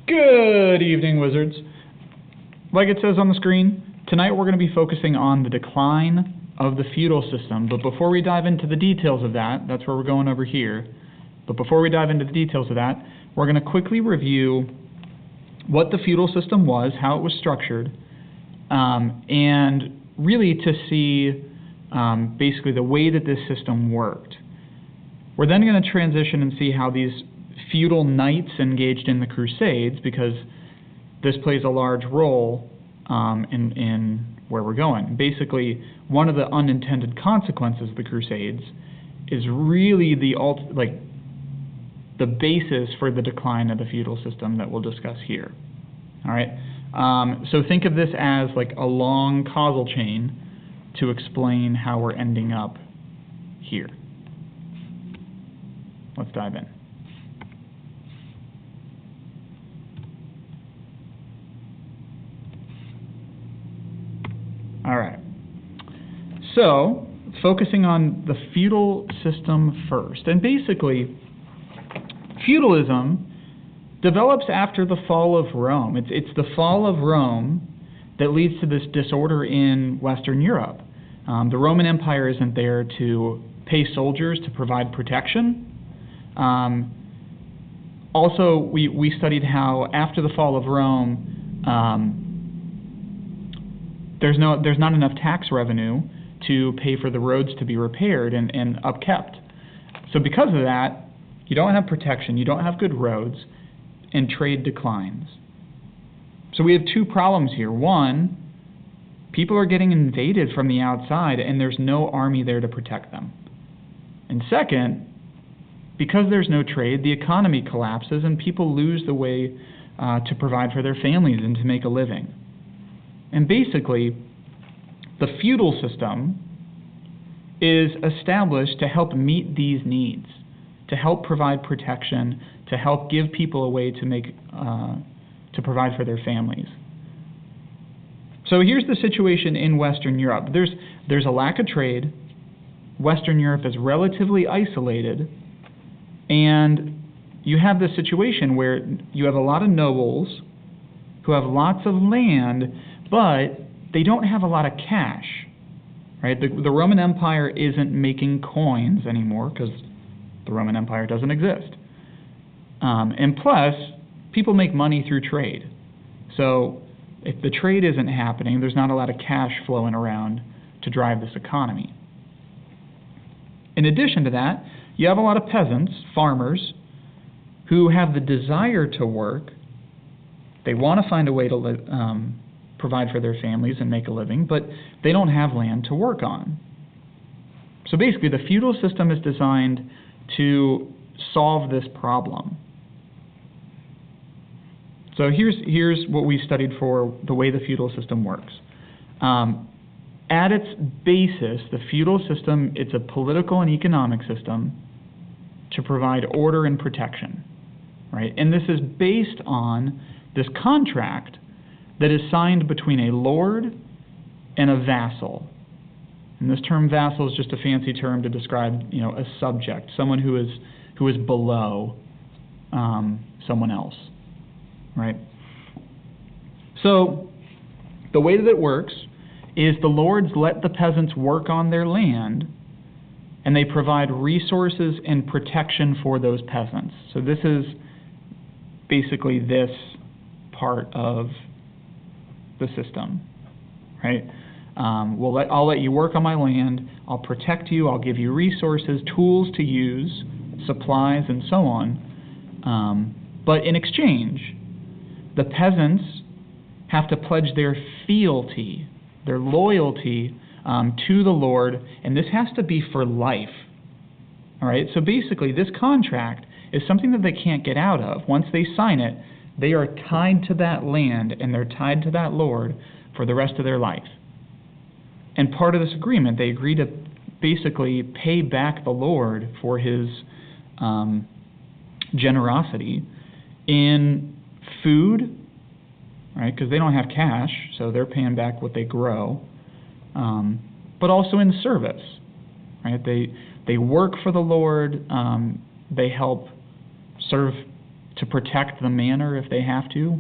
Good evening, Wizards. Like it says on the screen, tonight we're going to be focusing on the decline of the feudal system. But before we dive into the details of that, that's where we're going over here. But before we dive into the details of that, we're going to quickly review what the feudal system was, how it was structured, and really to see basically the way that this system worked. We're then going to transition and see how these feudal knights engaged in the Crusades, because this plays a large role in where we're going. Basically, one of the unintended consequences of the Crusades is really the basis for the decline of the feudal system that we'll discuss here. All right. So think of this as like a long causal chain to explain how we're ending up here. Let's dive in. All right. So, focusing on the feudal system first. And basically, feudalism develops after the fall of Rome. It's the fall of Rome that leads to this disorder in Western Europe. The Roman Empire isn't there to pay soldiers to provide protection. Also, we studied how after the fall of Rome, there's not enough tax revenue to pay for the roads to be repaired and upkept. So because of that, you don't have protection, you don't have good roads, and trade declines. So we have two problems here. One, people are getting invaded from the outside and there's no army there to protect them. And second, because there's no trade, the economy collapses and people lose the way to provide for their families and to make a living. And basically, the feudal system is established to help meet these needs, to help provide protection, to help give people a way to provide for their families. So here's the situation in Western Europe. There's a lack of trade. Western Europe is relatively isolated, and you have this situation where you have a lot of nobles who have lots of land, but they don't have a lot of cash, right? The Roman Empire isn't making coins anymore because the Roman Empire doesn't exist. And plus, people make money through trade. So if the trade isn't happening, there's not a lot of cash flowing around to drive this economy. In addition to that, you have a lot of peasants, farmers, who have the desire to work. They want to find a way to provide for their families and make a living, but they don't have land to work on. So basically, the feudal system is designed to solve this problem. So here's what we studied for the way the feudal system works. At its basis, the feudal system, it's a political and economic system to provide order and protection, right? And this is based on this contract that is signed between a lord and a vassal. And this term vassal is just a fancy term to describe, a subject, someone who is below someone else, right? So the way that it works is the lords let the peasants work on their land, and they provide resources and protection for those peasants. So this is basically this part of the system, right? I'll let you work on my land, I'll protect you, I'll give you resources, tools to use, supplies, and so on. But in exchange, the peasants have to pledge their fealty, their loyalty to the Lord, and this has to be for life. All right, so basically this contract is something that they can't get out of. Once they sign it, they are tied to that land and they're tied to that Lord for the rest of their life. And part of this agreement, they agree to basically pay back the Lord for his generosity in food, right? Because they don't have cash, so they're paying back what they grow, but also in service, right? They work for the Lord, they help serve to protect the manor if they have to.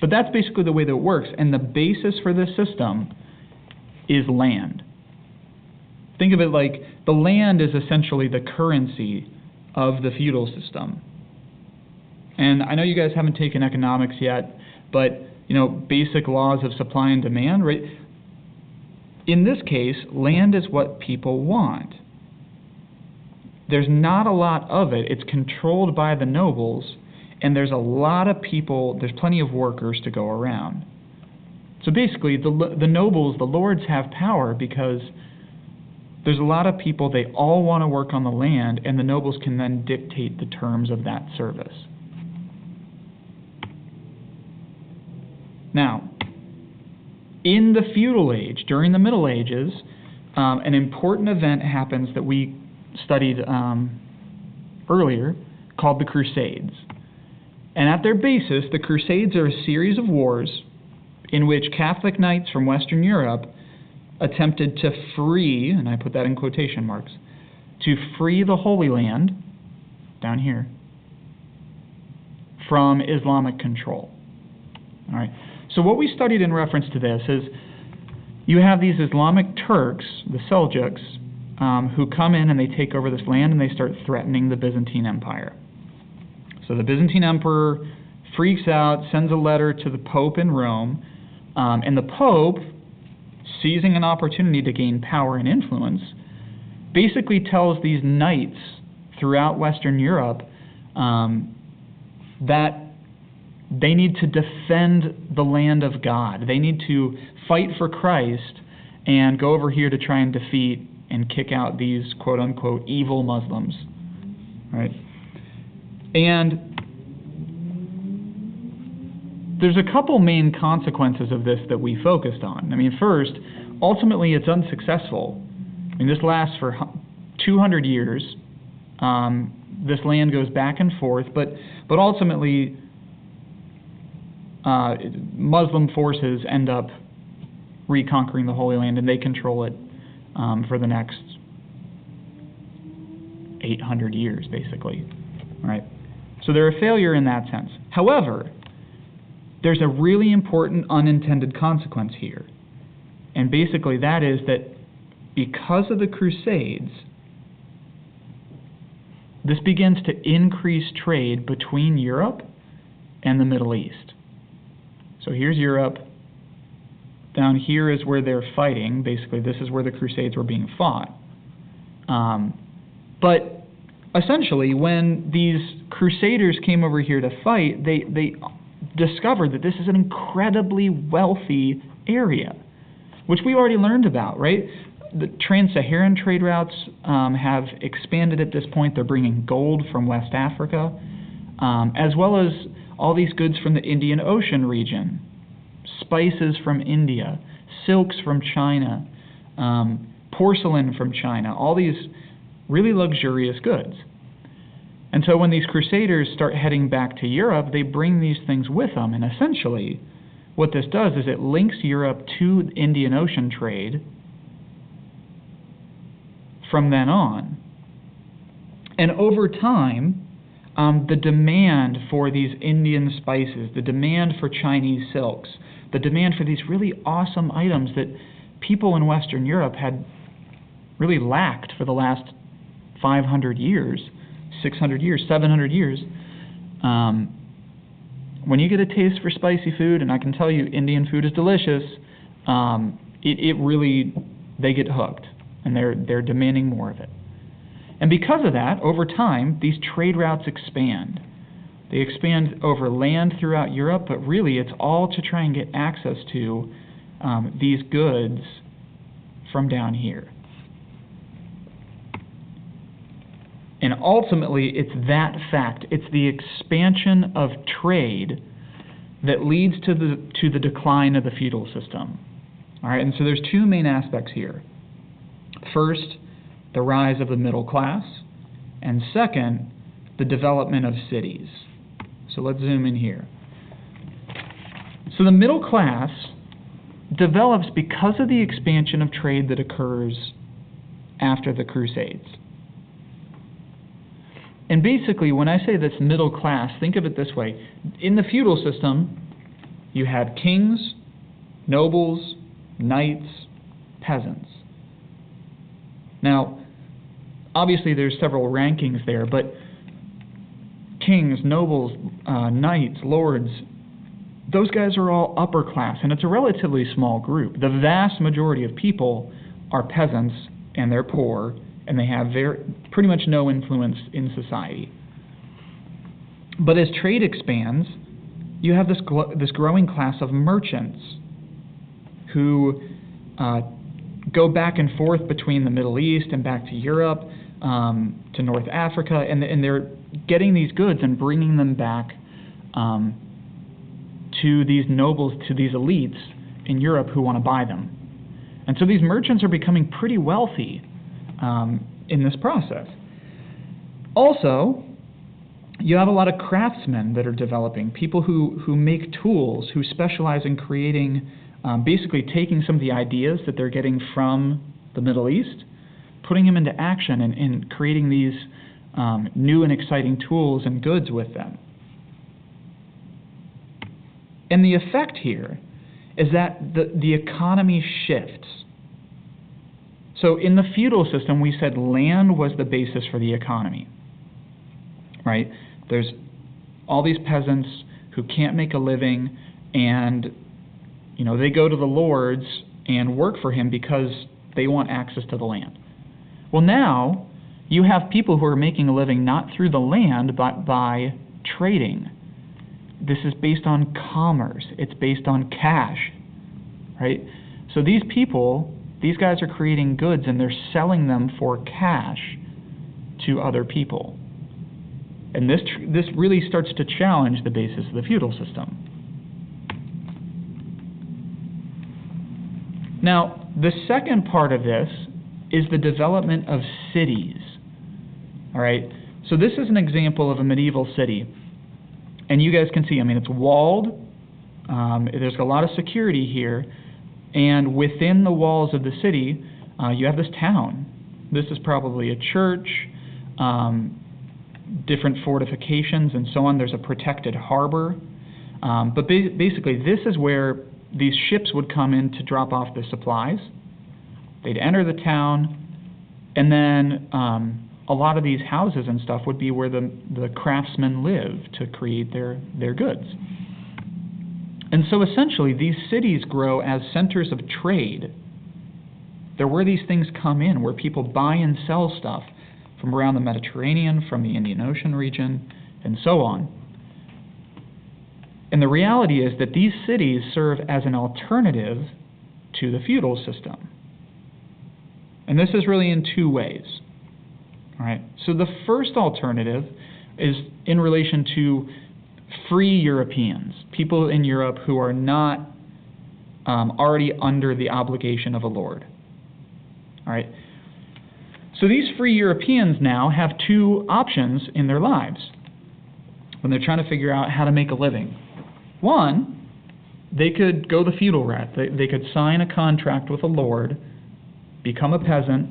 But that's basically the way that it works. And the basis for this system is land. Think of it like the land is essentially the currency of the feudal system. And I know you guys haven't taken economics yet, but basic laws of supply and demand, right? In this case, land is what people want. There's not a lot of it. It's controlled by the nobles, and there's a lot of people, there's plenty of workers to go around. So basically, the nobles, the lords have power because there's a lot of people, they all want to work on the land, and the nobles can then dictate the terms of that service. Now, in the feudal age, during the Middle Ages, an important event happens that we studied earlier called the Crusades. And at their basis, the Crusades are a series of wars in which Catholic knights from Western Europe attempted to free, and I put that in quotation marks, to free the Holy Land, down here, from Islamic control. All right. So what we studied in reference to this is you have these Islamic Turks, the Seljuks, who come in and they take over this land and they start threatening the Byzantine Empire. So the Byzantine Emperor freaks out, sends a letter to the Pope in Rome, and the Pope, seizing an opportunity to gain power and influence, basically tells these knights throughout Western Europe that they need to defend the land of God. They need to fight for Christ and go over here to try and defeat and kick out these quote-unquote evil Muslims. Right? And there's a couple main consequences of this that we focused on. I mean, first, ultimately it's unsuccessful. I mean, this lasts for 200 years. This land goes back and forth, but ultimately Muslim forces end up reconquering the Holy Land, and they control it for the next 800 years, basically. All right? So they're a failure in that sense. However, there's a really important unintended consequence here. And basically that is that because of the Crusades, this begins to increase trade between Europe and the Middle East. So here's Europe. Down here is where they're fighting. Basically, this is where the Crusades were being fought. But essentially, when these Crusaders came over here to fight, they discovered that this is an incredibly wealthy area, which we already learned about, right? The trans-Saharan trade routes have expanded at this point. They're bringing gold from West Africa, as well as all these goods from the Indian Ocean region, spices from India, silks from China, porcelain from China, all these really luxurious goods. And so when these Crusaders start heading back to Europe, they bring these things with them, and essentially what this does is it links Europe to the Indian Ocean trade from then on. And over time, the demand for these Indian spices, the demand for Chinese silks, the demand for these really awesome items that people in Western Europe had really lacked for the last 500 years, 600 years, 700 years. When you get a taste for spicy food, and I can tell you Indian food is delicious, it really, they get hooked, and they're demanding more of it. And because of that, over time, these trade routes expand. They expand over land throughout Europe, but really it's all to try and get access to these goods from down here. And ultimately, it's that fact, it's the expansion of trade that leads to the decline of the feudal system. All right, and so there's two main aspects here. First, the rise of the middle class, and second, the development of cities. So let's zoom in here. So the middle class develops because of the expansion of trade that occurs after the Crusades. And basically, when I say this middle class, think of it this way. In the feudal system, you had kings, nobles, knights, peasants. Now, obviously there's several rankings there, but kings, nobles, knights, lords, those guys are all upper class, and it's a relatively small group. The vast majority of people are peasants, and they're poor, and they have pretty much no influence in society. But as trade expands, you have this growing class of merchants who go back and forth between the Middle East and back to Europe, to North Africa, and they're getting these goods and bringing them back to these nobles, to these elites in Europe who want to buy them. And so these merchants are becoming pretty wealthy in this process. Also, you have a lot of craftsmen that are developing, people who make tools, who specialize in creating, basically taking some of the ideas that they're getting from the Middle East, putting them into action and creating these new and exciting tools and goods with them. And the effect here is that the economy shifts. So in the feudal system, we said land was the basis for the economy, right? There's all these peasants who can't make a living, and they go to the lords and work for him because they want access to the land. Well, now you have people who are making a living not through the land, but by trading. This is based on commerce. It's based on cash, right? So these guys are creating goods and they're selling them for cash to other people. And this really starts to challenge the basis of the feudal system. Now, the second part of this is the development of cities. All right? So this is an example of a medieval city. And you guys can see, it's walled. There's a lot of security here. And within the walls of the city, you have this town. This is probably a church, different fortifications, and so on. There's a protected harbor. But basically, this is where these ships would come in to drop off the supplies. They'd enter the town, and then a lot of these houses and stuff would be where the craftsmen live to create their goods. And so essentially, these cities grow as centers of trade. They're where these things come in, where people buy and sell stuff from around the Mediterranean, from the Indian Ocean region, and so on. And the reality is that these cities serve as an alternative to the feudal system. And this is really in two ways. All right. So the first alternative is in relation to free Europeans, people in Europe who are not already under the obligation of a lord. All right. So these free Europeans now have two options in their lives when they're trying to figure out how to make a living. One, they could go the feudal route. They could sign a contract with a lord, become a peasant,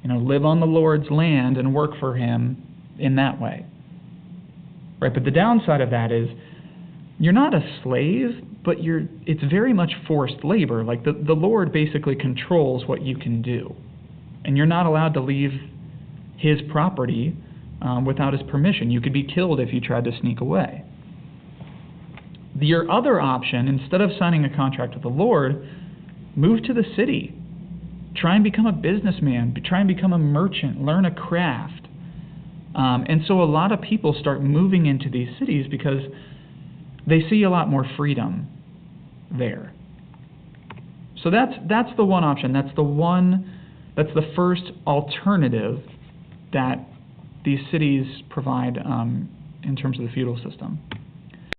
live on the lord's land and work for him in that way. Right? But the downside of that is you're not a slave, but it's very much forced labor. Like the lord basically controls what you can do. And you're not allowed to leave his property without his permission. You could be killed if you tried to sneak away. Your other option, instead of signing a contract with the lord, move to the city. Try and become a businessman. Try and become a merchant. Learn a craft. And so a lot of people start moving into these cities because they see a lot more freedom there. So that's the one option. That's the first alternative that these cities provide in terms of the feudal system.